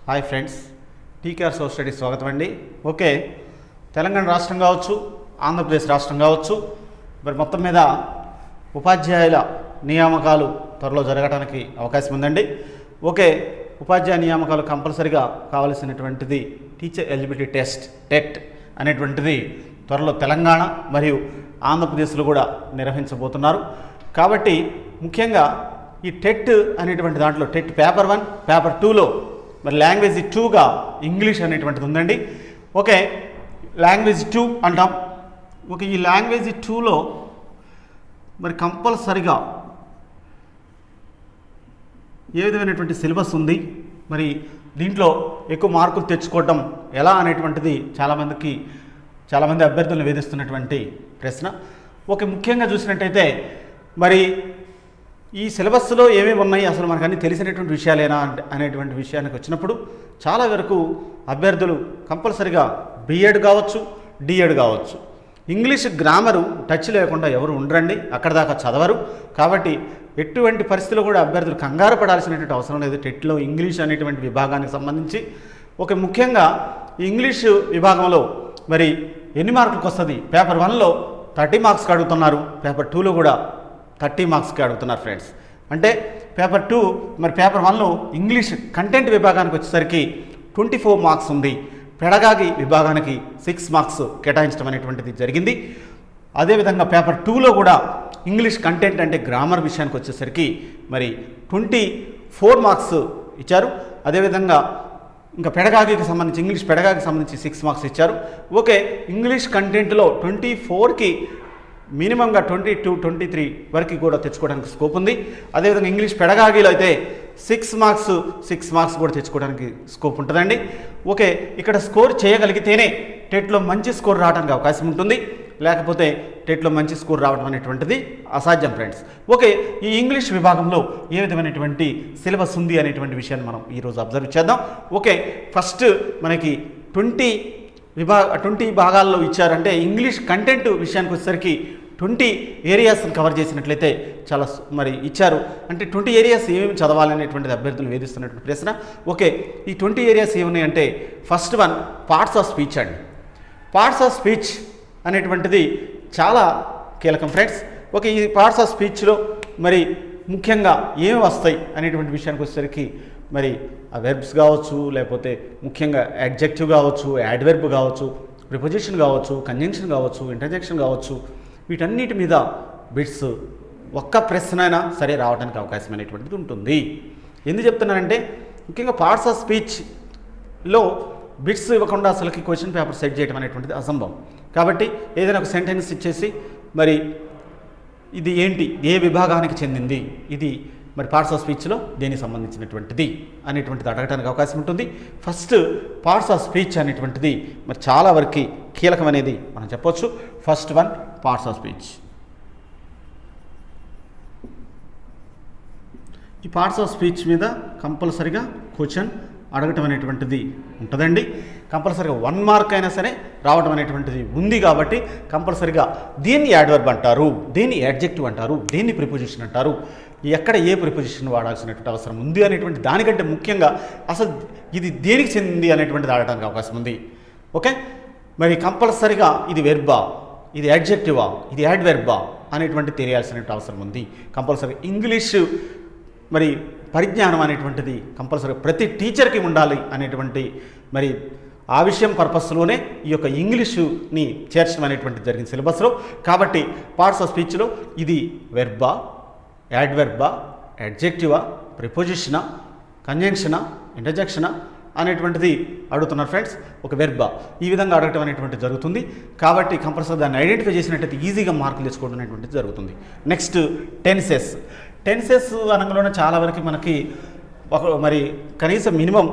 Hi friends, TKR social studies స్వాగతం అండి. Okay, Telangana రాష్ట్రం కావచ్చు, ఆంధ్రప్రదేశ్ రాష్ట్రం కావచ్చు, మరి మొత్తం మీద ఉపాధ్యాయుల నియామకాలు త్వరలో జరగడానికి అవకాశం ఉందండి. ఓకే, ఉపాధ్యాయ నియామకాలు కంపల్సరిగా కావలసినటువంటిది టీచర్ ఎలిజిబిలిటీ టెస్ట్ టెట్ అనేటువంటిది త్వరలో తెలంగాణ మరియు ఆంధ్రప్రదేశ్లో కూడా నిర్వహించబోతున్నారు. కాబట్టి ముఖ్యంగా ఈ టెట్ అనేటువంటి దాంట్లో టెట్ పేపర్ 1, పేపర్ 2లో మరి లాంగ్వేజ్ 2గా ఇంగ్లీష్ అనేటువంటిది ఉందండి. ఓకే, లాంగ్వేజ్ 2 అంటాం. ఓకే, ఈ లాంగ్వేజ్ 2లో మరి కంపల్సరిగా ఏ విధమైనటువంటి సిలబస్ ఉంది, మరి దీంట్లో ఎక్కువ మార్కులు తెచ్చుకోవటం ఎలా అనేటువంటిది చాలామంది అభ్యర్థులను వేధిస్తున్నటువంటి ప్రశ్న. ఓకే, ముఖ్యంగా చూసినట్టయితే మరి ఈ సిలబస్లో ఏమేమి ఉన్నాయి, అసలు మనకు అన్నీ తెలిసినటువంటి విషయాలేనా అనేటువంటి విషయానికి వచ్చినప్పుడు చాలా వరకు అభ్యర్థులు కంపల్సరిగా బిఎడ్ కావచ్చు, డిఎడ్ కావచ్చు, ఇంగ్లీష్ గ్రామరు టచ్ లేకుండా ఎవరు ఉండరండి, అక్కడ దాకా చదవరు. కాబట్టి ఎటువంటి పరిస్థితుల్లో కూడా అభ్యర్థులు కంగారు పడాల్సినటువంటి అవసరం లేదు. టెట్లో ఇంగ్లీష్ అనేటువంటి విభాగానికి సంబంధించి ఒక ముఖ్యంగా ఇంగ్లీషు విభాగంలో మరి ఎన్ని మార్కులకు వస్తుంది, పేపర్ 1లో 30 మార్క్స్కి అడుగుతున్నారు, పేపర్ 2లో కూడా 30 మార్క్స్కి అడుగుతున్నారు ఫ్రెండ్స్. అంటే పేపర్ 2 మరి పేపర్ 1లో ఇంగ్లీష్ కంటెంట్ విభాగానికి వచ్చేసరికి 24 మార్క్స్ ఉంది, పెడగాగి విభాగానికి 6 మార్క్స్ కేటాయించడం అనేటువంటిది జరిగింది. అదేవిధంగా పేపర్ 2లో కూడా ఇంగ్లీష్ కంటెంట్ అంటే గ్రామర్ విషయానికి వచ్చేసరికి మరి 24 మార్క్స్ ఇచ్చారు. అదేవిధంగా ఇంకా పెడగాగికి సంబంధించి ఇంగ్లీష్ పెడగాగికి సంబంధించి 6 మార్క్స్ ఇచ్చారు. ఓకే, ఇంగ్లీష్ కంటెంట్లో 24కి మినిమంగా 22, 23 వరకు కూడా తెచ్చుకోవడానికి స్కోప్ ఉంది. అదేవిధంగా ఇంగ్లీష్ పెడగాగిలో అయితే 6 మార్క్స్ కూడా తెచ్చుకోవడానికి స్కోప్ ఉంటుందండి. ఓకే, ఇక్కడ స్కోర్ చేయగలిగితేనే టెట్లో మంచి స్కోర్ రావడానికి అవకాశం ఉంటుంది, లేకపోతే టెట్లో మంచి స్కోర్ రావడం అనేటువంటిది అసాధ్యం ఫ్రెండ్స్. ఓకే, ఈ ఇంగ్లీష్ విభాగంలో ఏ విధమైనటువంటి సిలబస్ ఉంది అనేటువంటి విషయాన్ని మనం ఈరోజు అబ్జర్వ్ చేద్దాం. ఓకే, ఫస్ట్ మనకి 20 భాగాల్లో ఇచ్చారంటే ఇంగ్లీష్ కంటెంట్ విషయానికి వచ్చేసరికి 20 ఏరియాస్ని కవర్ చేసినట్లయితే చాలా మరి ఇచ్చారు. అంటే 20 ఏరియాస్ ఏమేమి చదవాలనేటువంటిది అభ్యర్థులు వేధిస్తున్నటువంటి ప్రశ్న. ఓకే, ఈ 20 ఏరియాస్ ఏమున్నాయంటే first one parts of speech అండి. పార్ట్స్ ఆఫ్ స్పీచ్ అనేటువంటిది చాలా కీలకం ఫ్రెండ్స్. ఓకే, ఈ పార్ట్స్ ఆఫ్ స్పీచ్లో మరి ముఖ్యంగా ఏమి వస్తాయి అనేటువంటి విషయానికి వచ్చేసరికి మరి ఆ వెర్బ్స్ కావచ్చు, లేకపోతే ముఖ్యంగా అడ్జెక్టివ్ కావచ్చు, యాడ్వెర్బ్ కావచ్చు, ప్రిపోజిషన్ కావచ్చు, కంజంక్షన్ కావచ్చు, ఇంటర్జెక్షన్ కావచ్చు, వీటన్నిటి మీద బిట్స్ ఒక్క ప్రశ్న అయినా సరే రావడానికి అవకాశం అనేటువంటిది ఉంటుంది. ఎందుకు చెప్తున్నానంటే ముఖ్యంగా పార్ట్స్ ఆఫ్ స్పీచ్లో బిట్స్ ఇవ్వకుండా అసలుకి క్వశ్చన్ పేపర్ సెట్ చేయడం అనేటువంటిది అసంభవం. కాబట్టి ఏదైనా ఒక సెంటెన్స్ ఇచ్చేసి మరి ఇది ఏంటి, ఏ విభాగానికి చెందింది, ఇది మరి పార్ట్స్ ఆఫ్ స్పీచ్లో దేనికి సంబంధించినటువంటిది అనేటువంటిది అడగడానికి అవకాశం ఉంటుంది. ఫస్ట్ పార్ట్స్ ఆఫ్ స్పీచ్ అనేటువంటిది మరి చాలా వరకు కీలకం అనేది మనం చెప్పొచ్చు. First one parts of speech. ఈ పార్ట్స్ ఆఫ్ స్పీచ్ మీద కంపల్సరిగా క్వశ్చన్ అడగటం అనేటువంటిది ఉంటుందండి. కంపల్సరిగా 1 మార్క్ అయినా సరే రావడం అనేటువంటిది ఉంది. కాబట్టి కంపల్సరిగా దీన్ని యాడ్వర్బ్ అంటారు, దీన్ని యాడ్జెక్టివ్ అంటారు, దీన్ని ప్రిపోజిషన్ అంటారు, ఎక్కడ ఏ ప్రిపోజిషన్ వాడాల్సినటువంటి అవసరం ఉంది అనేటువంటి దానికంటే ముఖ్యంగా అసలు ఇది దేనికి చెందింది అనేటువంటిది ఆడటానికి అవకాశం ఉంది. ఓకే, మరి కంపల్సరిగా ఇది వెర్బా, ఇది యాడ్జెక్టివా, ఇది యాడ్వెర్బా అనేటువంటి తెలియాల్సిన అవసరం ఉంది. కంపల్సరీగా ఇంగ్లీషు మరి పరిజ్ఞానం అనేటువంటిది కంపల్సరీ ప్రతి టీచర్కి ఉండాలి అనేటువంటి మరి ఆ విషయం పర్పస్లోనే ఈ యొక్క ఇంగ్లీషుని చేర్చడం అనేటువంటిది జరిగింది సిలబస్లో. కాబట్టి పార్ట్స్ ఆఫ్ స్పీచ్లో ఇది వెర్బా, యాడ్వెర్బా, యాడ్జెక్టివా, ప్రిపోజిషనా, కంజంక్షనా, ఇంటర్జెక్షనా అనేటువంటిది అడుగుతున్నారు ఫ్రెండ్స్. ఒక వెర్బా ఈ విధంగా అడగటం అనేటువంటిది జరుగుతుంది. కాబట్టి కంపల్సరీ దాన్ని ఐడెంటిఫై చేసినట్టయితే ఈజీగా మార్కులు తెచ్చుకోవడం అనేటువంటిది జరుగుతుంది. నెక్స్ట్ టెన్సెస్ అనగానే చాలా వరకు మనకి మరి కనీసం మినిమం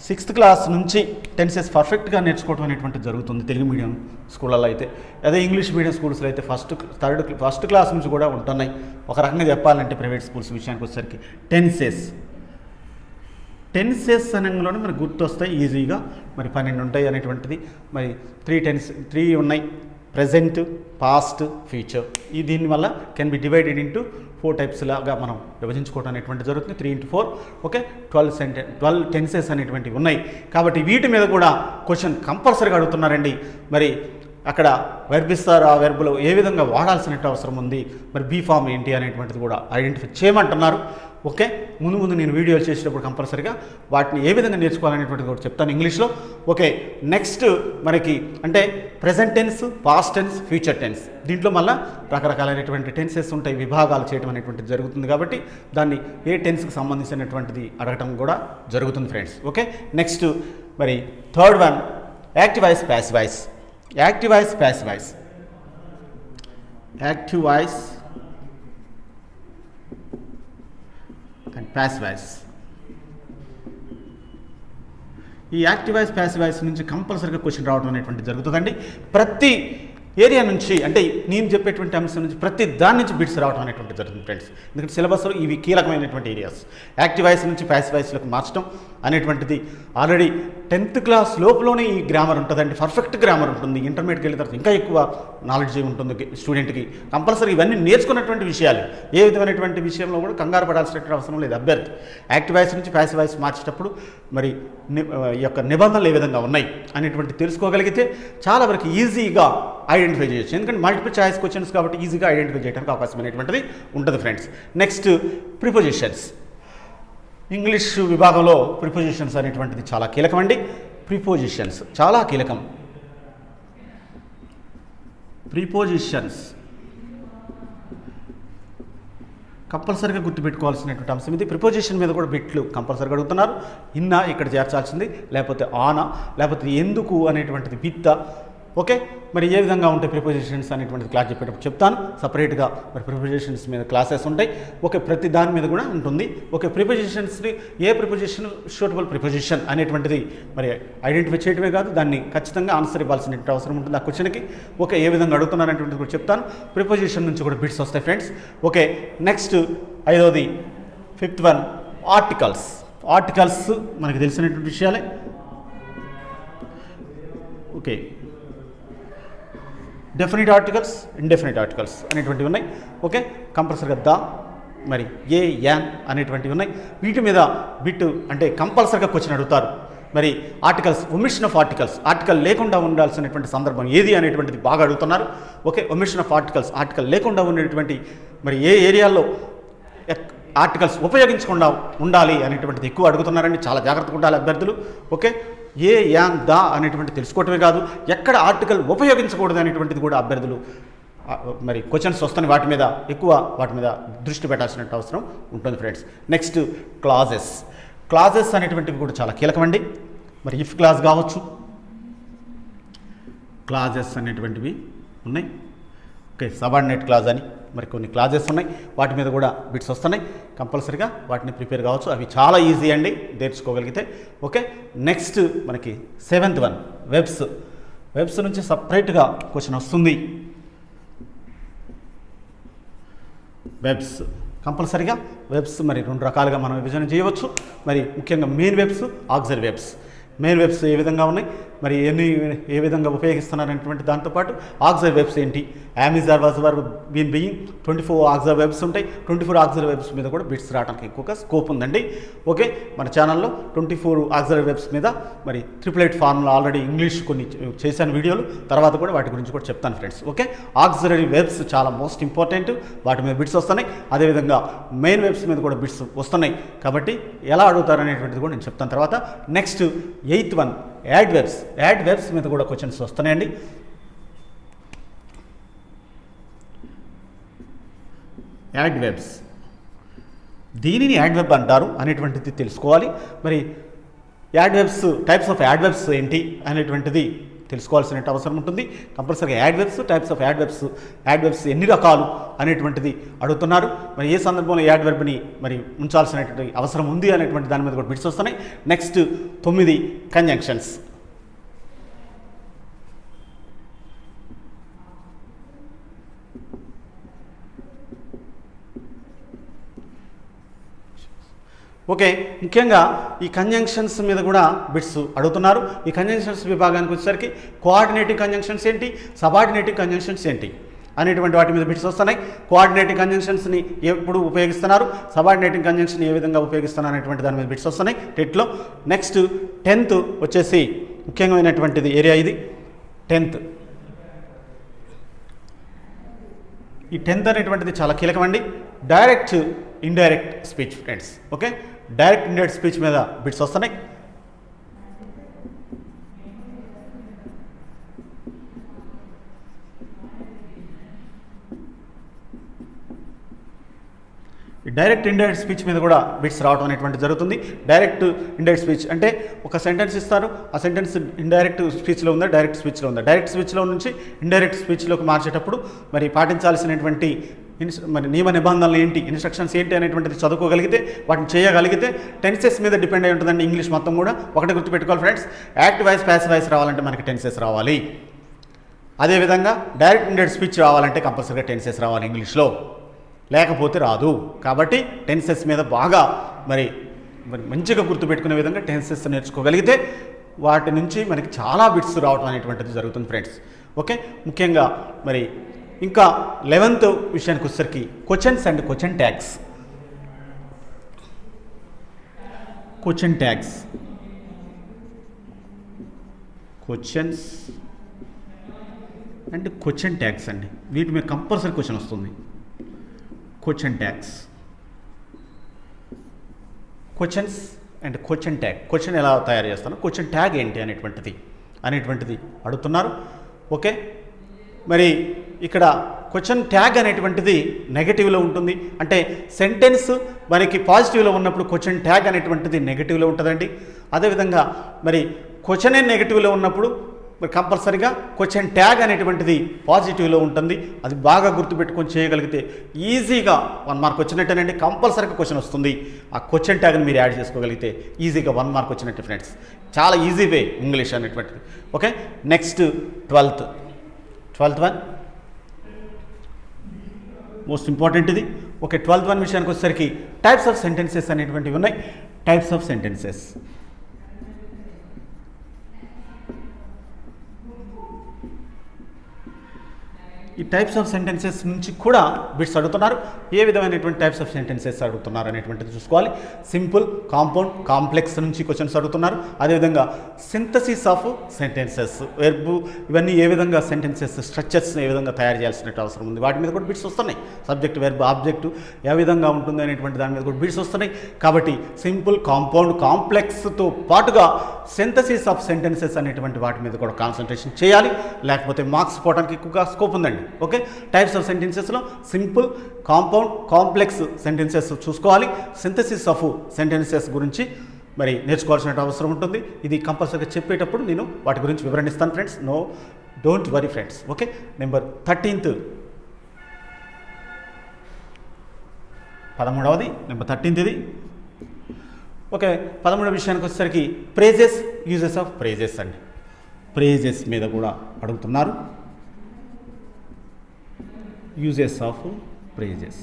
6th క్లాస్ నుంచి టెన్సెస్ పర్ఫెక్ట్గా నేర్చుకోవడం అనేటువంటిది జరుగుతుంది తెలుగు మీడియం స్కూళ్ళల్లో అయితే. అదే ఇంగ్లీష్ మీడియం స్కూల్స్లో అయితే ఫస్ట్ క్లాస్ నుంచి కూడా ఉంటున్నాయి. ఒక రకంగా చెప్పాలంటే ప్రైవేట్ స్కూల్స్ విషయానికి వచ్చేసరికి టెన్సెస్ అనగానే మనకు గుర్తొస్తాయి ఈజీగా. మరి 12 ఉంటాయి అనేటువంటిది, మరి 3 ఉన్నాయి. Present, past, future. దీనివల్ల can be divided into 4 types లాగా మనం విభజించుకోవడం అనేటువంటి జరుగుతుంది. 3 into 4 ఓకే 12 టెన్సెస్ అనేటువంటివి ఉన్నాయి. కాబట్టి వీటి మీద కూడా క్వశ్చన్ కంపల్సరీగా అడుగుతున్నారండి. మరి అక్కడ వెర్బ్ ఇస్తారు, ఆ వెర్బ్లో ఏ విధంగా వాడాల్సిన అవసరం ఉంది, మరి బీ ఫామ్ ఏంటి అనేటువంటిది కూడా ఐడెంటిఫై చేయమంటున్నారు. ఓకే, ముందు నేను వీడియోలు చేసేటప్పుడు కంపల్సరీగా వాటిని ఏ విధంగా నేర్చుకోవాలనేటువంటిది కూడా చెప్తాను ఇంగ్లీష్లో. ఓకే, నెక్స్ట్ మనకి అంటే present tense, past tense, future tense. దీంట్లో మళ్ళీ రకరకాలైనటువంటి టెన్సెస్ ఉంటాయి, విభాగాలు చేయడం అనేటువంటిది జరుగుతుంది. కాబట్టి దాన్ని ఏ టెన్స్కి సంబంధించినటువంటిది అడగటం కూడా జరుగుతుంది ఫ్రెండ్స్. ఓకే, నెక్స్ట్ మరి third one active voice, passive voice. Active voice, passive voice. Active voice and passive voice. ఈ యాక్టివ్ వాయిస్, ప్యాసివ్ వాయిస్ నుంచి కంపల్సరీగా క్వశ్చన్ రావడం అనేటువంటి జరుగుతుందండి. ప్రతి ఏరియా నుంచి అంటే నేను చెప్పేటువంటి అంశం నుంచి ప్రతి దాని నుంచి బిట్స్ రావడం అనేటువంటి జరుగుతుంది ఫ్రెండ్స్. ఎందుకంటే సిలబస్లో ఇవి కీలకమైనటువంటి ఏరియాస్. యాక్టివ్ వాయిస్ నుంచి ప్యాసివ్ వాయిస్లోకి మార్చడం అనేటువంటిది ఆల్రెడీ 10th క్లాస్ లోపులోనే ఈ గ్రామర్ ఉంటుందండి, పర్ఫెక్ట్ గ్రామర్ ఉంటుంది. ఇంటర్మీడియట్కి వెళ్ళిన తర్వాత ఇంకా ఎక్కువ నాలెడ్జ్ ఉంటుంది స్టూడెంట్కి. కంపల్సరీ ఇవన్నీ నేర్చుకున్నటువంటి విషయాలు. ఏ విధమైనటువంటి విషయంలో కూడా కంగారు పడాల్సినటువంటి అవసరం లేదు అభ్యర్థి. యాక్టివ్ వాయిస్ నుంచి ప్యాసివ్ వాయిస్ మార్చేటప్పుడు మరి ఈ యొక్క నిబంధనలు ఏ విధంగా ఉన్నాయి అనేటువంటి తెలుసుకోగలిగితే చాలా వరకు ఈజీగా ఐడెంటిఫై చేయొచ్చు. ఎందుకంటే మల్టిపుల్ చాయిస్ క్వశ్చన్స్ కాబట్టి ఈజీగా ఐడెంటిఫై చేయడానికి అవకాశం అనేటువంటిది ఉంటుంది ఫ్రెండ్స్. Next prepositions. ఇంగ్లీష్ విభాగంలో ప్రిపోజిషన్స్ అనేటువంటిది చాలా కీలకం అండి. ప్రిపోజిషన్స్ చాలా కీలకం. ప్రిపోజిషన్స్ కంపల్సరీగా గుర్తుపెట్టుకోవాల్సినటువంటి అంశం ఇది. ప్రిపోజిషన్ మీద కూడా బిట్లు కంపల్సరీగా అడుగుతున్నారు. ఇన్నా ఇక్కడ చేర్చాల్సింది, లేకపోతే ఆనా, లేకపోతే ఎందుకు అనేటువంటిది విత్త. ఓకే, మరి ఏ విధంగా ఉంటాయి ప్రిపోజిషన్స్ అనేటువంటిది క్లాస్ చెప్పేటప్పుడు చెప్తాను. సపరేట్గా మరి ప్రిపోజిషన్స్ మీద క్లాసెస్ ఉంటాయి. ఓకే, ప్రతి దాని మీద కూడా ఉంటుంది. Okay, ప్రిపోజిషన్స్ని a preposition suitable preposition అనేటువంటిది మరి ఐడెంటిఫై చేయడమే కాదు, దాన్ని ఖచ్చితంగా ఆన్సర్ ఇవ్వాల్సిన అవసరం ఉంటుంది ఆ క్వశ్చన్కి. ఓకే, ఏ విధంగా అడుగుతున్నారనేటువంటిది కూడా చెప్తాను. ప్రిపోజిషన్ నుంచి కూడా బిట్స్ వస్తాయి ఫ్రెండ్స్. ఓకే, నెక్స్ట్ 5వది 5th వన్ ఆర్టికల్స్. ఆర్టికల్స్ మనకు తెలిసినటువంటి విషయాలే. Okay, definite articles, indefinite articles అనేటువంటివి ఉన్నాయి. ఓకే, కంపల్సరీగా ద మరి ఏ యాన్ అనేటువంటివి ఉన్నాయి. వీటి మీద బిట్ అంటే కంపల్సరీగా క్వశ్చన్ అడుగుతారు. మరి articles, omission of articles, article లేకుండా ఉండాల్సినటువంటి సందర్భం ఏది అనేటువంటిది బాగా అడుగుతున్నారు. Okay, omission of articles, article లేకుండా ఉండేటువంటి మరి ఏ ఏరియాలో ఆర్టికల్స్ ఉపయోగించకుండా ఉండాలి అనేటువంటిది ఎక్కువ అడుగుతున్నారండి. చాలా జాగ్రత్తగా ఉండాలి అభ్యర్థులు. ఓకే, ఏ యాన్ దా అనేటువంటి తెలుసుకోవటమే కాదు, ఎక్కడ ఆర్టికల్ ఉపయోగించకూడదు అనేటువంటిది కూడా అభ్యర్థులు మరి క్వశ్చన్స్ వస్తాయి. వాటి మీద దృష్టి పెట్టాల్సిన అవసరం ఉంటుంది ఫ్రెండ్స్. Next clauses. క్లాజెస్ అనేటువంటివి కూడా చాలా కీలకమండి. మరి ఇఫ్ క్లాజ్ కావచ్చు, క్లాజెస్ అనేటువంటివి ఉన్నాయి. ఓకే, సబార్డినేట్ క్లాజ్ అని మరి కొన్ని క్లాజెస్ ఉన్నాయి. వాటి మీద కూడా బిట్స్ వస్తున్నాయి. కంపల్సరీగా వాటిని ప్రిపేర్ కావచ్చు. అవి చాలా ఈజీ అండి నేర్చుకోగలిగితే. ఓకే, నెక్స్ట్ మనకి 7th వన్ వెబ్స్. వెబ్స్ నుంచి సపరేట్గా క్వశ్చన్ వస్తుంది. వెబ్స్ కంపల్సరీగా వెబ్స్ మరి 2 రకాలుగా మనం విభజన చేయవచ్చు. మరి ముఖ్యంగా main verbs, auxiliary verbs. Main verbs ఏ విధంగా ఉన్నాయి, మరి ఏ విధంగా ఉపయోగిస్తున్నారనేటువంటి దాంతోపాటు ఆక్సిలరీ వెబ్స్ ఏంటి, am are was were been being 24 auxiliary verbs ఉంటాయి. 24 ఆక్సిలరీ వెబ్స్ మీద కూడా బిట్స్ రావడానికి ఎక్కువగా స్కోప్ ఉందండి. ఓకే, మన ఛానల్లో 24 ఆక్సిలరీ వెబ్స్ మీద మరి 888 ఫార్ములా ఆల్రెడీ ఇంగ్లీష్ కొన్ని చేశాను వీడియోలు, తర్వాత కూడా వాటి గురించి కూడా చెప్తాను ఫ్రెండ్స్. ఓకే, ఆక్సిలరీ వెబ్స్ చాలా మోస్ట్ ఇంపార్టెంట్, వాటి మీద బిట్స్ వస్తున్నాయి. అదేవిధంగా మెయిన్ వెబ్స్ మీద కూడా బిట్స్ వస్తున్నాయి. కాబట్టి ఎలా అడుగుతారనేటువంటిది కూడా నేను చెప్తాను తర్వాత. Next 8th one adverbs. Adverbs మీద కూడా క్వశ్చన్స్ వస్తున్నాయండి. యాడ్ వెబ్స్, దీనిని యాడ్ వెబ్ అంటారు అనేటువంటిది తెలుసుకోవాలి. మరి adverbs, types of adverbs ఏంటి అనేటువంటిది తెలుసుకోవాల్సిన అవసరం ఉంటుంది. కంపల్సరీగా adverbs, types of adverbs ఎన్ని రకాలు అనేటువంటిది అడుగుతున్నారు. మరి ఏ సందర్భంలో యాడ్ వెబ్ని మరి ఉంచాల్సినటువంటి అవసరం ఉంది అనేటువంటి దాని మీద కూడా బిట్స్ వస్తున్నాయి. Next 9 conjunctions. ఓకే, ముఖ్యంగా ఈ కంజంక్షన్స్ మీద కూడా బిట్స్ అడుగుతున్నారు. ఈ కంజంక్షన్స్ విభాగానికి వచ్చేసరికి కోఆర్డినేటింగ్ కంజంక్షన్స్ ఏంటి, సబార్డినేటింగ్ కంజంక్షన్స్ ఏంటి అనేటువంటి వాటి మీద బిట్స్ వస్తున్నాయి. కోఆర్డినేటింగ్ కంజంక్షన్స్ని ఎప్పుడు ఉపయోగిస్తున్నారు, సబార్డినేటింగ్ కంజంక్షన్ ఏ విధంగా ఉపయోగిస్తున్నారు అనేటువంటి దాని మీద బిట్స్ వస్తున్నాయి టెట్లో. నెక్స్ట్ 10th వచ్చేసి ముఖ్యమైనటువంటిది ఏరియా ఇది 10th. ఈ 10th అనేటువంటిది చాలా కీలకమండి. Direct indirect speech friends. Okay, direct indirect speech మీద బిట్స్ వస్తున్నాయి. డైరెక్ట్ ఇండైరెక్ట్ స్పీచ్ మీద కూడా బిట్స్ రావడం అనేటువంటి జరుగుతుంది. డైరెక్ట్ ఇండైరెక్ట్ స్పీచ్ అంటే ఒక సెంటెన్స్ ఇస్తారు, ఆ సెంటెన్స్ ఇండైరెక్ట్ స్పీచ్లో ఉందా, డైరెక్ట్ స్పీచ్లో ఉందా, డైరెక్ట్ స్పీచ్లో నుంచి ఇండైరెక్ట్ స్పీచ్లోకి మార్చేటప్పుడు మరి పాటించాల్సినటువంటి మరి నియమ నిబంధనలు ఏంటి, ఇన్స్ట్రక్షన్స్ ఏంటి అనేటువంటిది చదువుకోగలిగితే, వాటిని చేయగలిగితే టెన్సెస్ మీద డిపెండ్ అయి ఉంటుందండి ఇంగ్లీష్ మొత్తం కూడా. ఒకటి గుర్తుపెట్టుకోవాలి friends, active voice passive voice రావాలంటే మనకి టెన్సెస్ రావాలి. అదేవిధంగా డైరెక్ట్ ఇండైరెక్ట్ స్పీచ్ రావాలంటే కంపల్సరీగా టెన్సెస్ రావాలి ఇంగ్లీష్లో, లేకపోతే రాదు. కాబట్టి టెన్సెస్ మీద బాగా మరి మంచిగా గుర్తుపెట్టుకునే విధంగా టెన్సెస్ నేర్చుకోగలిగితే వాటి నుంచి మనకి చాలా బిట్స్ రావడం అనేటువంటిది జరుగుతుంది ఫ్రెండ్స్. ఓకే, ముఖ్యంగా మరి ఇంకా 11th విషయానికి వచ్చేసరికి questions and question tags. Question tags, questions and question tags అండి. వీటి మీద కంపల్సరీ క్వశ్చన్ వస్తుంది. Question tags, questions and question tag. Question ఎలా తయారు చేస్తాను, క్వశ్చన్ ట్యాగ్ ఏంటి అనేటువంటిది అడుగుతున్నారు. ఓకే, మరి ఇక్కడ క్వశ్చన్ ట్యాగ్ అనేటువంటిది నెగటివ్లో ఉంటుంది. అంటే సెంటెన్స్ మనకి పాజిటివ్లో ఉన్నప్పుడు క్వశ్చన్ ట్యాగ్ అనేటువంటిది నెగటివ్లో ఉంటుందండి. అదేవిధంగా మరి క్వశ్చనే నెగటివ్లో ఉన్నప్పుడు మరి కంపల్సరీగా క్వశ్చన్ ట్యాగ్ అనేటువంటిది పాజిటివ్లో ఉంటుంది. అది బాగా గుర్తుపెట్టుకొని చేయగలిగితే ఈజీగా 1 మార్క్ వచ్చినట్టేనండి. కంపల్సరీగా క్వశ్చన్ వస్తుంది. ఆ క్వశ్చన్ ట్యాగ్ని మీరు యాడ్ చేసుకోగలిగితే ఈజీగా 1 మార్క్ వచ్చినట్టు ఫ్రెండ్స్. చాలా ఈజీ వే ఇంగ్లీష్ అనేటువంటిది. Okay, next 12th one most important ఇది. ఓకే, 12th వన్ విషయానికి వచ్చేసరికి టైప్స్ ఆఫ్ సెంటెన్సెస్ అనేటువంటివి ఉన్నాయి. Types of sentences. ఈ టైప్స్ ఆఫ్ సెంటెన్సెస్ నుంచి కూడా బిట్స్ అడుగుతున్నారు. ఏ విధమైనటువంటి టైప్స్ ఆఫ్ సెంటెన్సెస్ అడుగుతున్నారు అనేటువంటిది చూసుకోవాలి. సింపుల్, కాంపౌండ్, కాంప్లెక్స్ నుంచి క్వశ్చన్స్ అడుగుతున్నారు. అదేవిధంగా సింథసిస్ ఆఫ్ సెంటెన్సెస్, వెర్బ్, ఇవన్నీ ఏ విధంగా సెంటెన్సెస్ స్ట్రక్చర్స్ ఏ విధంగా తయారు చేయాల్సిన అవసరం ఉంది, వాటి మీద కూడా బిట్స్ వస్తున్నాయి. సబ్జెక్ట్, వెర్బ్, ఆబ్జెక్టు ఏ విధంగా ఉంటుంది అనేటువంటి దాని మీద కూడా బిట్స్ వస్తున్నాయి. కాబట్టి సింపుల్, కాంపౌండ్, కాంప్లెక్స్తో పాటుగా సింథసిస్ ఆఫ్ సెంటెన్సెస్ అనేటువంటి వాటి మీద కూడా కాన్సన్ట్రేషన్ చేయాలి. లేకపోతే మార్క్స్ పోవడానికి ఎక్కువగా స్కోప్ ఉందండి. ఓకే, టైప్స్ ఆఫ్ సెంటెన్సెస్లో సింపుల్, కాంపౌండ్, కాంప్లెక్స్ సెంటెన్సెస్ చూసుకోవాలి. సింథసిస్ ఆఫ్ సెంటెన్సెస్ గురించి మరి నేర్చుకోవాల్సిన అవసరం ఉంటుంది. ఇది కంపల్సరీగా చెప్పేటప్పుడు నేను వాటి గురించి వివరణిస్తాను friends. No don't worry friends. Okay, number 13th 13వది నెంబర్ 13th ఇది. ఓకే, 13వ విషయానికి వచ్చేసరికి ప్రైజెస్, యూజెస్ ఆఫ్ ప్రైజెస్ అండి. ప్రైజెస్ మీద కూడా అడుగుతున్నారు. Uses of phrases.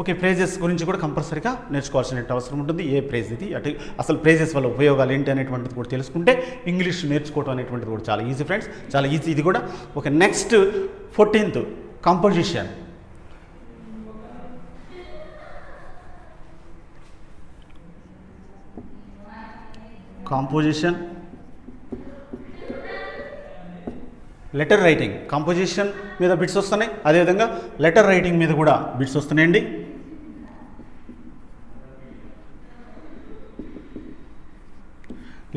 Okay, phrases గురించి కూడా కంపల్సరీగా నేర్చుకోవాల్సిన అవసరం ఉంటుంది. ఏ ప్రైజ్ ఇది, అటు అసలు ప్రైజెస్ వల్ల ఉపయోగాలు ఏంటి అనేటువంటిది కూడా తెలుసుకుంటే ఇంగ్లీష్ నేర్చుకోవడం అనేటువంటిది కూడా చాలా ఈజీ ఫ్రెండ్స్, చాలా ఈజీ ఇది కూడా. Okay, next 14th composition. Composition, letter writing. Composition మీద బిట్స్ వస్తున్నాయి. అదేవిధంగా లెటర్ రైటింగ్ మీద కూడా బిట్స్ వస్తున్నాయండి.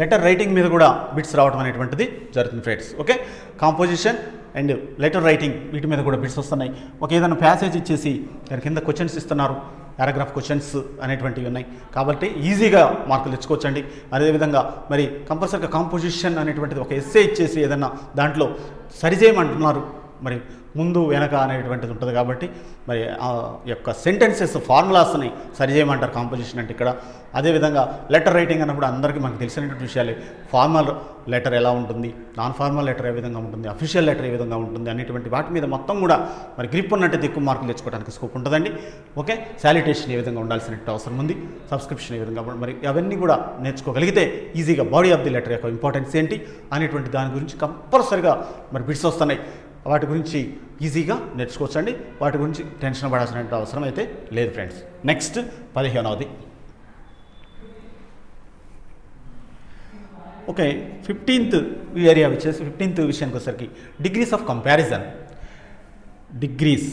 లెటర్ రైటింగ్ మీద కూడా బిట్స్ రావడం అనేటువంటిది జరుగుతుంది friends. Okay, composition and letter writing వీటి మీద కూడా బిట్స్ వస్తున్నాయి. ఒక ఏదైనా ప్యాసేజ్ ఇచ్చేసి దాని కింద క్వశ్చన్స్ ఇస్తున్నారు, పారాగ్రాఫ్ క్వశ్చన్స్ అనేటువంటివి ఉన్నాయి. కాబట్టి ఈజీగా మార్కులు తెచ్చుకోవచ్చండి. అదేవిధంగా మరి కంపల్సరీగా కాంపోజిషన్ అనేటువంటిది ఒక ఎస్సే ఇచ్చేసి ఏదన్నా దాంట్లో సరిచేయమంటున్నారు, మరి ముందు వెనక అనేటువంటిది ఉంటుంది కాబట్టి మరి ఆ యొక్క సెంటెన్సెస్ ఫార్ములాస్ని సరిచేయమంటారు కాంపోజిషన్ అంటే ఇక్కడ. అదేవిధంగా లెటర్ రైటింగ్ అన్నప్పుడు అందరికీ మనకు తెలిసినటువంటి విషయాలు, ఫార్మల్ లెటర్ ఎలా ఉంటుంది, నాన్ ఫార్మల్ లెటర్ ఏ విధంగా ఉంటుంది, అఫీషియల్ లెటర్ ఏ విధంగా ఉంటుంది అనేటువంటి వాటి మీద మొత్తం కూడా మరి గ్రిప్ ఉన్నట్టయితే ఎక్కువ మార్కులు తెచ్చుకోవడానికి స్కోప్ ఉంటుందండి. ఓకే, శాలిటేషన్ ఏ విధంగా ఉండాల్సినట్టు అవసరం ఉంది, సబ్స్క్రిప్షన్ ఏ విధంగా, మరి అవన్నీ కూడా నేర్చుకోగలిగితే ఈజీగా బాడీ ఆఫ్ ది లెటర్ యొక్క ఇంపార్టెన్స్ ఏంటి అనేటువంటి దాని గురించి కంపల్సరిగా మరి బిట్స్ వస్తున్నాయి. వాటి గురించి ఈజీగా నేర్చుకోవచ్చండి. వాటి గురించి టెన్షన్ పడాల్సిన అవసరం అయితే లేదు ఫ్రెండ్స్. నెక్స్ట్ 15వది. ఓకే, 15th ఏరియా వచ్చేసి 15th విషయానికి వచ్చేసరికి degrees of comparison. Degrees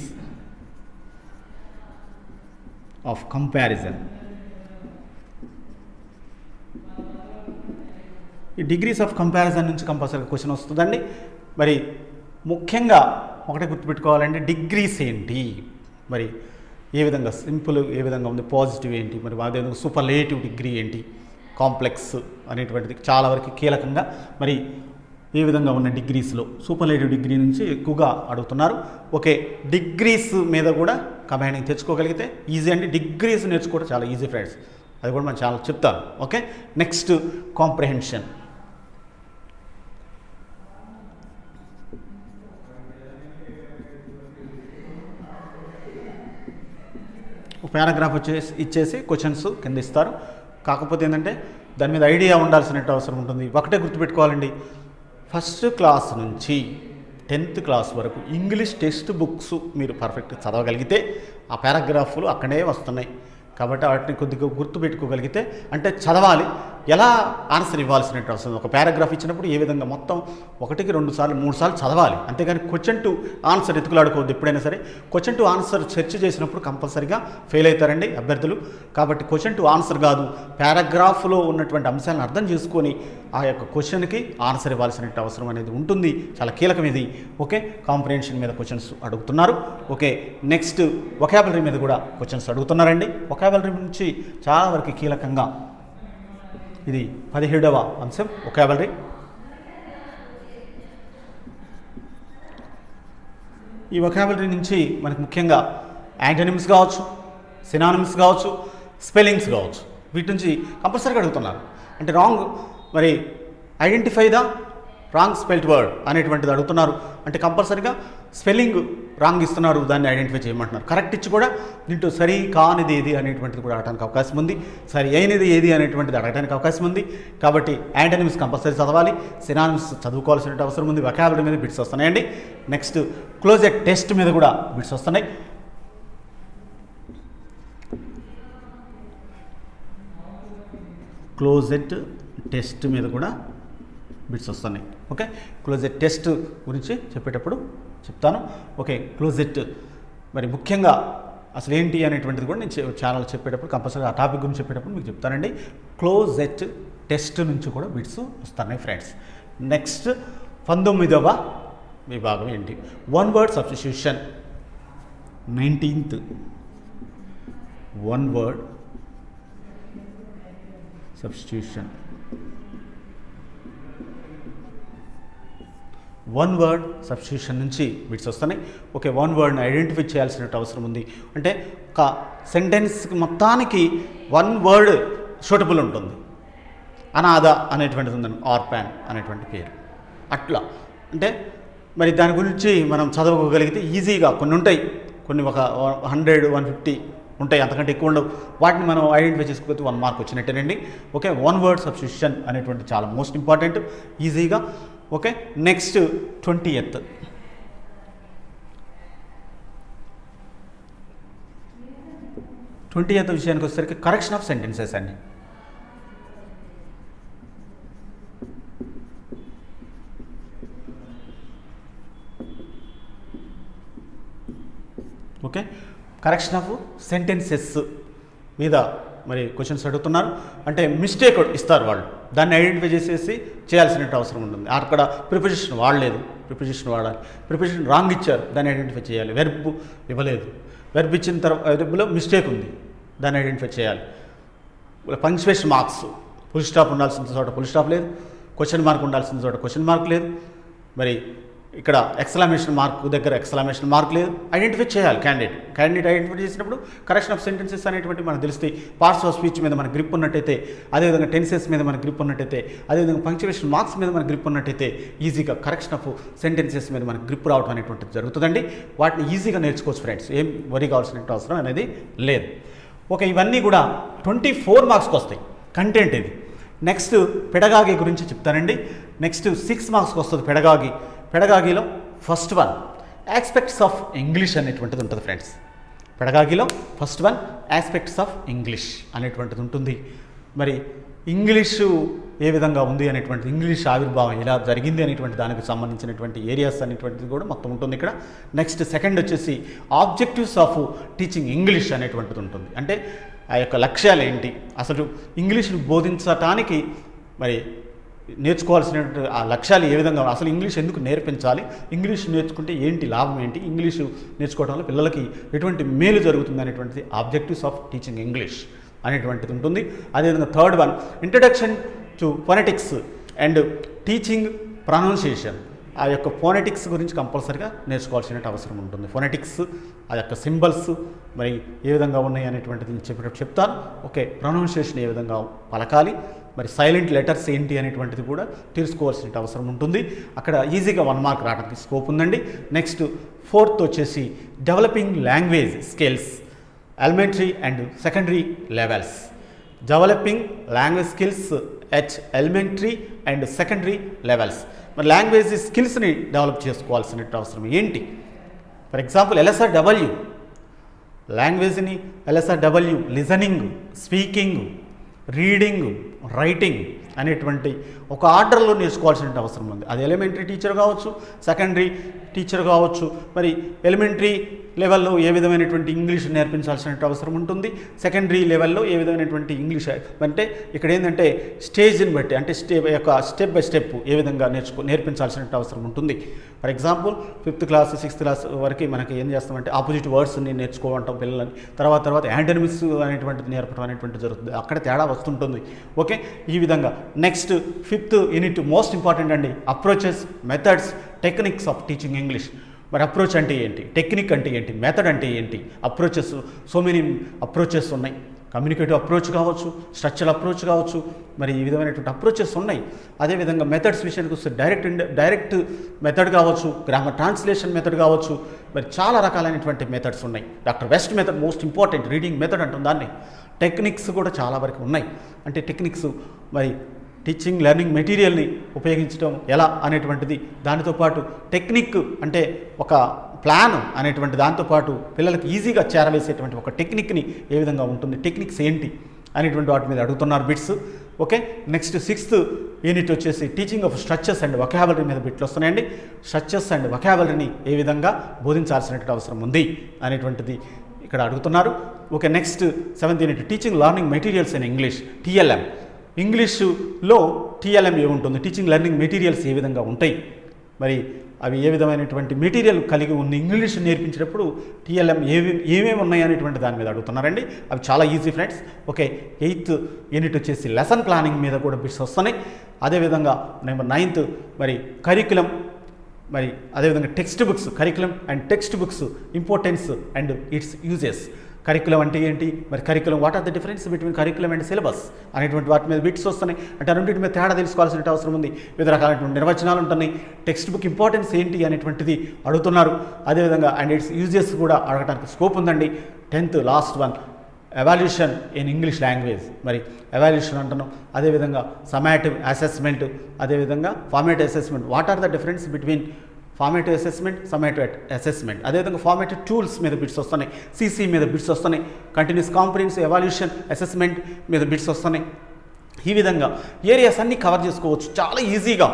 of comparison. ఈ డిగ్రీస్ ఆఫ్ కంపారిజన్ నుంచి కంపల్సరీ క్వశ్చన్ వస్తుందండి. మరి ముఖ్యంగా ఒకటే గుర్తుపెట్టుకోవాలంటే డిగ్రీస్ ఏంటి, మరి ఏ విధంగా సింపుల్ ఏ విధంగా ఉంది, పాజిటివ్ ఏంటి, మరి అదేవిధంగా సూపర్లేటివ్ డిగ్రీ ఏంటి, కాంప్లెక్స్ అనేటువంటిది చాలా వరకు కీలకంగా మరి ఏ విధంగా ఉన్న డిగ్రీస్లో సూపర్లేటివ్ డిగ్రీ నుంచి ఎక్కువగా అడుగుతున్నారు. ఓకే, డిగ్రీస్ మీద కూడా కమాండింగ్ తెచ్చుకోగలిగితే ఈజీ అండి. డిగ్రీస్ నేర్చుకోవడం చాలా ఈజీ ఫ్రెండ్స్, అది కూడా మనం చాలా చెప్తాను. Okay, next comprehension. పారాగ్రాఫ్ ఇచ్చేసి క్వశ్చన్స్ కింద ఇస్తారు. కాకపోతే ఏంటంటే దాని మీద ఐడియా ఉండాల్సినట్టు అవసరం ఉంటుంది. ఒకటే గుర్తుపెట్టుకోవాలండి, ఫస్ట్ క్లాస్ నుంచి 10th క్లాస్ వరకు ఇంగ్లీష్ టెక్స్ట్ బుక్స్ మీరు పర్ఫెక్ట్ చదవగలిగితే ఆ పారాగ్రాఫ్లు అక్కడే వస్తున్నాయి. కాబట్టి వాటిని కొద్దిగా గుర్తుపెట్టుకోగలిగితే, అంటే చదవాలి, ఎలా ఆన్సర్ ఇవ్వాల్సినట్టు అవసరం. ఒక పారాగ్రాఫ్ ఇచ్చినప్పుడు ఏ విధంగా మొత్తం 1, 2 సార్లు 3 సార్లు చదవాలి, అంతేగాని క్వశ్చన్ టు ఆన్సర్ ఎత్తుకులాడుకోవద్దు. ఎప్పుడైనా సరే క్వశ్చన్ టు ఆన్సర్ సెర్చ్ చేసినప్పుడు కంపల్సరీగా ఫెయిల్ అవుతారండి అభ్యర్థులు. కాబట్టి క్వశ్చన్ టు ఆన్సర్ కాదు, పారాగ్రాఫ్లో ఉన్నటువంటి అంశాలను అర్థం చేసుకొని ఆ యొక్క క్వశ్చన్కి ఆన్సర్ ఇవ్వాల్సినట్టు అవసరం అనేది ఉంటుంది. చాలా కీలకం ఇది. ఓకే, కాంప్రిహెన్షన్ మీద క్వశ్చన్స్ అడుగుతున్నారు. ఓకే, నెక్స్ట్ వొకాబులరీ మీద కూడా క్వశ్చన్స్ అడుగుతున్నారండి. వొకాబులరీ నుంచి చాలా వరకు కీలకంగా ఇది 17వ అంశం వొకాబులరీ. ఈ వొకాబులరీ నుంచి మనకు ముఖ్యంగా యాంటోనిమ్స్ కావచ్చు, సినానిమ్స్ కావచ్చు, స్పెల్లింగ్స్ కావచ్చు, వీటి నుంచి కంపల్సరీగా అడుగుతున్నారు. అంటే రాంగ్ మరి identify the wrong spelled word అనేటువంటిది అడుగుతున్నారు. అంటే కంపల్సరీగా స్పెల్లింగ్ రాంగ్ ఇస్తున్నారు, దాన్ని ఐడెంటిఫై చేయమంటున్నారు. కరెక్ట్ ఇచ్చి కూడా దీంట్లో సరి కానిది ఏది అనేటువంటిది కూడా అడగడానికి అవకాశం ఉంది, సరి అయినది ఏది అనేటువంటిది అడగడానికి అవకాశం ఉంది. కాబట్టి యాంటోనిమ్స్ కంపల్సరీ చదవాలి, సినానిమ్స్ చదువుకోవాల్సిన అవసరం ఉంది. వొకాబులరీ మీద బిట్స్ వస్తున్నాయండి. నెక్స్ట్ క్లోజెట్ టెస్ట్ మీద కూడా బిట్స్ వస్తున్నాయి. క్లోజెట్ టెస్ట్ మీద కూడా బిట్స్ వస్తున్నాయి. ఓకే, క్లోజెట్ టెస్ట్ గురించి చెప్పేటప్పుడు చెప్తాను. ఓకే, క్లోజెట్ మరి ముఖ్యంగా అసలు ఏంటి అనేటువంటిది కూడా నేను ఛానల్ చెప్పేటప్పుడు కంపల్సరీ ఆ టాపిక్ గురించి చెప్పేటప్పుడు మీకు చెప్తానండి. క్లోజెట్ టెస్ట్ నుంచి కూడా బిట్స్ వస్తున్నాయి ఫ్రెండ్స్. నెక్స్ట్ 19వ విభాగం ఏంటి, one word substitution. 19th one word substitution. One word substitution నుంచి బిట్స్ వస్తున్నాయి. ఓకే, వన్ వర్డ్ని ఐడెంటిఫై చేయాల్సిన అవసరం ఉంది. అంటే ఒక సెంటెన్స్ మొత్తానికి వన్ వర్డ్ సూటబుల్ ఉంటుంది. అనాథ అనేటువంటిది ఉందని, ఆర్పాన్ అనేటువంటి పేరు. అట్లా అంటే మరి దాని గురించి మనం చదవగలిగితే ఈజీగా కొన్ని ఉంటాయి, కొన్ని ఒక 100, 150 ఉంటాయి, అంతకంటే ఎక్కువ ఉండవు. వాటిని మనం ఐడెంటిఫై చేసుకోకపోతే 1 మార్క్ వచ్చినట్టేనండి. ఓకే, వన్ వర్డ్ సబ్స్టిట్యూషన్ అనేటువంటి చాలా మోస్ట్ ఇంపార్టెంట్, ఈజీగా. Okay, next 20th. 20th విషయానికి వచ్చేసరికి కరెక్షన్ ఆఫ్ సెంటెన్సెస్ అండి. ఓకే, కరెక్షన్ ఆఫ్ సెంటెన్సెస్ మీద మరి క్వశ్చన్స్ అడుగుతున్నారు. అంటే మిస్టేక్ ఇస్తారు వాళ్ళు, దాన్ని ఐడెంటిఫై చేసేసి చేయాల్సిన అవసరం ఉంటుంది. అక్కడ ప్రిపోజిషన్ వాడలేదు, ప్రిపోజిషన్ వాడాలి. ప్రిపోజిషన్ రాంగ్ ఇచ్చారు, దాన్ని ఐడెంటిఫై చేయాలి. వెర్బ్ ఇవ్వలేదు, వెర్బ్ ఇచ్చిన తర్వాత వెర్బ్లో మిస్టేక్ ఉంది, దాన్ని ఐడెంటిఫై చేయాలి. పంక్చువేషన్ మార్క్స్, ఫుల్ స్టాప్ ఉండాల్సిన చోట ఫుల్ స్టాప్ లేదు, క్వశ్చన్ మార్క్ ఉండాల్సిన చోట క్వశ్చన్ మార్క్ లేదు, మరి ఇక్కడ ఎక్స్క్లమేషన్ మార్క్ దగ్గర ఎక్స్క్లమేషన్ మార్క్ లేదు. ఐడెంటిఫై చేయాలి క్యాండిడేట్ ఐడెంటిఫై చేసినప్పుడు కరెక్షన్ ఆఫ్ సెంటెన్సెస్ అనేటువంటి మనకు తెలుస్తాయి. పార్ట్స్ ఆఫ్ స్పీచ్ మీద మన గ్రిప్ ఉన్నట్టయితే, అదేవిధంగా టెన్సెస్ మీద మన గ్రిప్ ఉన్నట్టయితే, అదేవిధంగా పంక్చువేషన్ మార్క్స్ మీద మన గ్రిప్ ఉన్నట్టయితే ఈజీగా కరెక్షన్ ఆఫ్ సెంటెన్సెస్ మీద మనకు గ్రిప్ రావడం అనేటువంటిది జరుగుతుందండి. వాటిని ఈజీగా నేర్చుకోవచ్చు ఫ్రెండ్స్, ఏం వరి కావాల్సిన అవసరం అనేది లేదు. ఓకే, ఇవన్నీ కూడా 24 మార్క్స్కి వస్తాయి కంటెంట్ ఇది. నెక్స్ట్ పెడగాగి గురించి చెప్తానండి. నెక్స్ట్ 6 మార్క్స్కి వస్తుంది పెడగాగిలో first one aspects of English అనేటువంటిది ఉంటుంది ఫ్రెండ్స్. పెడగాగిలో first one aspects of English అనేటువంటిది ఉంటుంది. మరి ఇంగ్లీషు ఏ విధంగా ఉంది అనేటువంటిది, ఇంగ్లీష్ ఆవిర్భావం ఎలా జరిగింది అనేటువంటి దానికి సంబంధించినటువంటి ఏరియాస్ అనేటువంటిది కూడా మొత్తం ఉంటుంది ఇక్కడ. నెక్స్ట్ సెకండ్ వచ్చేసి ఆబ్జెక్టివ్స్ ఆఫ్ టీచింగ్ ఇంగ్లీష్ అనేటువంటిది ఉంటుంది. అంటే ఆ యొక్క లక్ష్యాలు ఏంటి, అసలు ఇంగ్లీష్ను బోధించటానికి మరి నేర్చుకోవాల్సినటువంటి ఆ లక్ష్యాలు ఏ విధంగా, అసలు ఇంగ్లీష్ ఎందుకు నేర్పించాలి, ఇంగ్లీష్ నేర్చుకుంటే ఏంటి లాభం ఏంటి, ఇంగ్లీషు నేర్చుకోవడం వల్ల పిల్లలకి ఎటువంటి మేలు జరుగుతుంది అనేటువంటిది ఆబ్జెక్టివ్స్ ఆఫ్ టీచింగ్ ఇంగ్లీష్ అనేటువంటిది ఉంటుంది. అదేవిధంగా third one introduction to phonetics and teaching pronunciation. ఆ యొక్క ఫోనెటిక్స్ గురించి కంపల్సరీగా నేర్చుకోవాల్సిన అవసరం ఉంటుంది. ఫోనెటిక్స్ ఆ యొక్క సింబల్స్ మరి ఏ విధంగా ఉన్నాయి అనేటువంటిది చెప్పేటప్పుడు చెప్తాను. ఓకే, ప్రొనౌన్సియేషన్ ఏ విధంగా పలకాలి, మరి సైలెంట్ లెటర్స్ ఏంటి అనేటువంటిది కూడా తెలుసుకోవాల్సిన అవసరం ఉంటుంది. అక్కడ ఈజీగా 1 మార్క్ రావడానికి స్కోప్ ఉందండి. నెక్స్ట్ ఫోర్త్ వచ్చేసి developing language skills elementary and secondary levels. Developing language skills at elementary and secondary levels. మరి లాంగ్వేజ్ స్కిల్స్ని డెవలప్ చేసుకోవాల్సిన అవసరం ఏంటి? For example LSRW లాంగ్వేజ్ని LSRW listening, speaking, reading, writing అనేటువంటి ఒక ఆర్డర్లో నేర్చుకోవాల్సిన అవసరం ఉంది. అది ఎలిమెంటరీ టీచర్ కావచ్చు, సెకండరీ టీచర్ కావచ్చు. మరి ఎలిమెంటరీ లెవెల్లో ఏ విధమైనటువంటి ఇంగ్లీష్ నేర్పించాల్సిన అవసరం ఉంటుంది, సెకండరీ లెవెల్లో ఏ విధమైనటువంటి ఇంగ్లీష్ అంటే ఇక్కడ ఏంటంటే స్టేజ్ని బట్టి, అంటే స్టెప్ బై స్టెప్ ఏ విధంగా నేర్పించాల్సిన అవసరం ఉంటుంది. For example 5th class 6th class వరకు మనకి ఏం చేస్తామంటే ఆపోజిట్ వర్డ్స్ని నేర్చుకోవటం పిల్లలని, తర్వాత యాంటోనిమ్స్ అనేటువంటిది నేర్పడం అనేటువంటిది జరుగుతుంది. అక్కడ తేడా వస్తుంటుంది. ఓకే, ఈ విధంగా next 5th unit most important అండి, approaches, methods, techniques of teaching English. మరి అప్రోచ్ అంటే ఏంటి, టెక్నిక్ అంటే ఏంటి, మెథడ్ అంటే ఏంటి, అప్రోచెస్ సో మెనీ అప్రోచెస్ ఉన్నాయి. కమ్యూనికేటివ్ అప్రోచ్ కావచ్చు, స్ట్రక్చరల్ అప్రోచ్ కావచ్చు, మరి ఈ విధమైనటువంటి అప్రోచెస్ ఉన్నాయి. అదేవిధంగా మెథడ్స్ విషయానికి వస్తే డైరెక్ట్ మెథడ్ కావచ్చు, గ్రామర్ ట్రాన్స్లేషన్ మెథడ్ కావచ్చు, మరి చాలా రకాలైనటువంటి మెథడ్స్ ఉన్నాయి. Doctor west method most important, reading method అంటుంది దాన్ని. టెక్నిక్స్ కూడా చాలా వరకు ఉన్నాయి. అంటే టెక్నిక్స్ మరి టీచింగ్ లెర్నింగ్ మెటీరియల్ని ఉపయోగించడం ఎలా అనేటువంటిది, దానితో పాటు టెక్నిక్ అంటే ఒక ప్లాన్ అనేటువంటి దాంతోపాటు పిల్లలకి ఈజీగా చేరవేసేటువంటి ఒక టెక్నిక్ని ఏ విధంగా ఉంటుంది, టెక్నిక్స్ ఏంటి అనేటువంటి వాటి మీద అడుగుతున్నారు bits. Okay, next 6th unit వచ్చేసి teaching of structures and vocabulary మీద బిట్లు వస్తున్నాయండి. స్ట్రక్చర్స్ అండ్ వొకాబులరీని ఏ విధంగా బోధించాల్సినటువంటి అవసరం ఉంది అనేటువంటిది ఇక్కడ అడుగుతున్నారు. Okay, next 7th unit teaching learning materials in English, TLM. ఇంగ్లీషులో TLM ఏముంటుంది, టీచింగ్ లెర్నింగ్ మెటీరియల్స్ ఏ విధంగా ఉంటాయి, మరి అవి ఏ విధమైనటువంటి మెటీరియల్ కలిగి ఉంది, ఇంగ్లీష్ నేర్పించేటప్పుడు TLM ఏమేమి ఉన్నాయి అనేటువంటి దాని మీద అడుగుతున్నారండి. అవి చాలా easy friends. Okay, 8th unit వచ్చేసి లెసన్ ప్లానింగ్ మీద కూడా బిట్స్ వస్తున్నాయి. అదేవిధంగా నెంబర్ 9th మరి కరికులం, మరి అదేవిధంగా text books, curriculum and text books importance and its uses. Curriculum అంటే ఏంటి, మరి curriculum what are the difference between curriculum and syllabus అనేటువంటి వాటి మీద బిట్స్ వస్తున్నాయి. అంటే రెండింటి మీద తేడా తెలుసుకోవాల్సిన అవసరం ఉంది. వివిధ రకాలైనటువంటి నిర్వచనాలు ఉంటున్నాయి. టెక్స్ట్ బుక్ ఇంపార్టెన్స్ ఏంటి అనేటువంటిది అడుగుతున్నారు. అదేవిధంగా అండ్ ఇట్స్ యూజెస్ కూడా అడగడానికి స్కోప్ ఉందండి. 10th last one evaluation in English language. మరి ఎవాల్యూషన్ అంటున్నాం, అదేవిధంగా సమాటివ్ అసెస్మెంట్, అదేవిధంగా formative assessment. What are the difference between formative assessment, summative assessment. అదేవిధంగా ఫార్మేటివ్ టూల్స్ మీద బిట్స్ వస్తున్నాయి, CC మీద బిట్స్ వస్తున్నాయి, కంటిన్యూస్ కాంప్రిహెన్సివ్ ఎవాల్యూషన్ అసెస్మెంట్ మీద బిట్స్ వస్తున్నాయి. ఈ విధంగా ఏరియాస్ అన్నీ కవర్ చేసుకోవచ్చు చాలా ఈజీగా.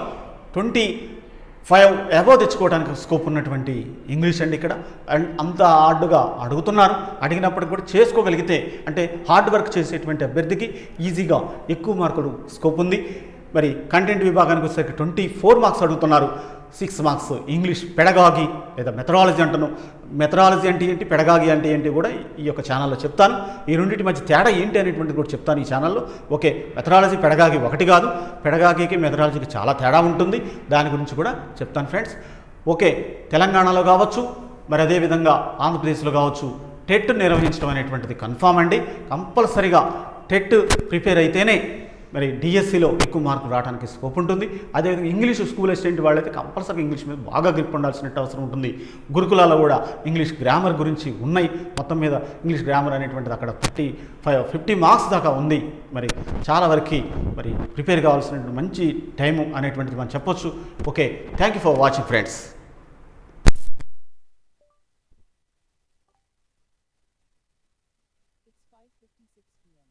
25 అబోవ్ తెచ్చుకోవడానికి స్కోప్ ఉన్నటువంటి ఇంగ్లీష్ అండి ఇక్కడ. అండ్ అంత హార్డ్గా అడుగుతున్నారు, అడిగినప్పటికి కూడా చేసుకోగలిగితే అంటే హార్డ్ వర్క్ చేసేటువంటి అభ్యర్థికి ఈజీగా ఎక్కువ మార్కులు స్కోప్ ఉంది. మరి కంటెంట్ విభాగానికి వచ్చేసరికి 24 మార్క్స్ అడుగుతున్నారు. 6 మార్క్స్ ఇంగ్లీష్ పెడగాగి లేదా మెథడాలజీ అంటున్నాం. మెథడాలజీ అంటే ఏంటి, పెడగాగి అంటే ఏంటి కూడా ఈ యొక్క ఛానల్లో చెప్తాను. ఈ రెండింటి మధ్య తేడా ఏంటి అనేటువంటిది కూడా చెప్తాను ఈ ఛానల్లో. ఓకే, మెథడాలజీ పెడగాగి ఒకటి కాదు, పెడగాగికి మెథడాలజీకి చాలా తేడా ఉంటుంది. దాని గురించి కూడా చెప్తాను ఫ్రెండ్స్. ఓకే, తెలంగాణలో కావచ్చు, మరి అదేవిధంగా ఆంధ్రప్రదేశ్లో కావచ్చు టెట్ నిర్వహించడం అనేటువంటిది కన్ఫామ్ అండి. కంపల్సరిగా టెట్ ప్రిపేర్ అయితేనే మరి డిఎస్సిలో ఎక్కువ మార్కులు రావడానికి స్కోప్ ఉంటుంది. అదేవిధంగా ఇంగ్లీష్ స్కూల్ అసిస్టెంట్ వాళ్ళైతే కంపల్సరీ ఇంగ్లీష్ మీద బాగా గ్రిప్ ఉండాల్సిన అవసరం ఉంటుంది. గురుకులాల్లో కూడా ఇంగ్లీష్ గ్రామర్ గురించి ఉన్నాయి. మొత్తం మీద ఇంగ్లీష్ గ్రామర్ అనేటువంటిది అక్కడ 50 మార్క్స్ దాకా ఉంది. మరి చాలా వరకు మరి ప్రిపేర్ కావాల్సినటువంటి మంచి టైము అనేటువంటిది మనం చెప్పొచ్చు. Okay, thank you for watching friends. It's 5:56 p.m.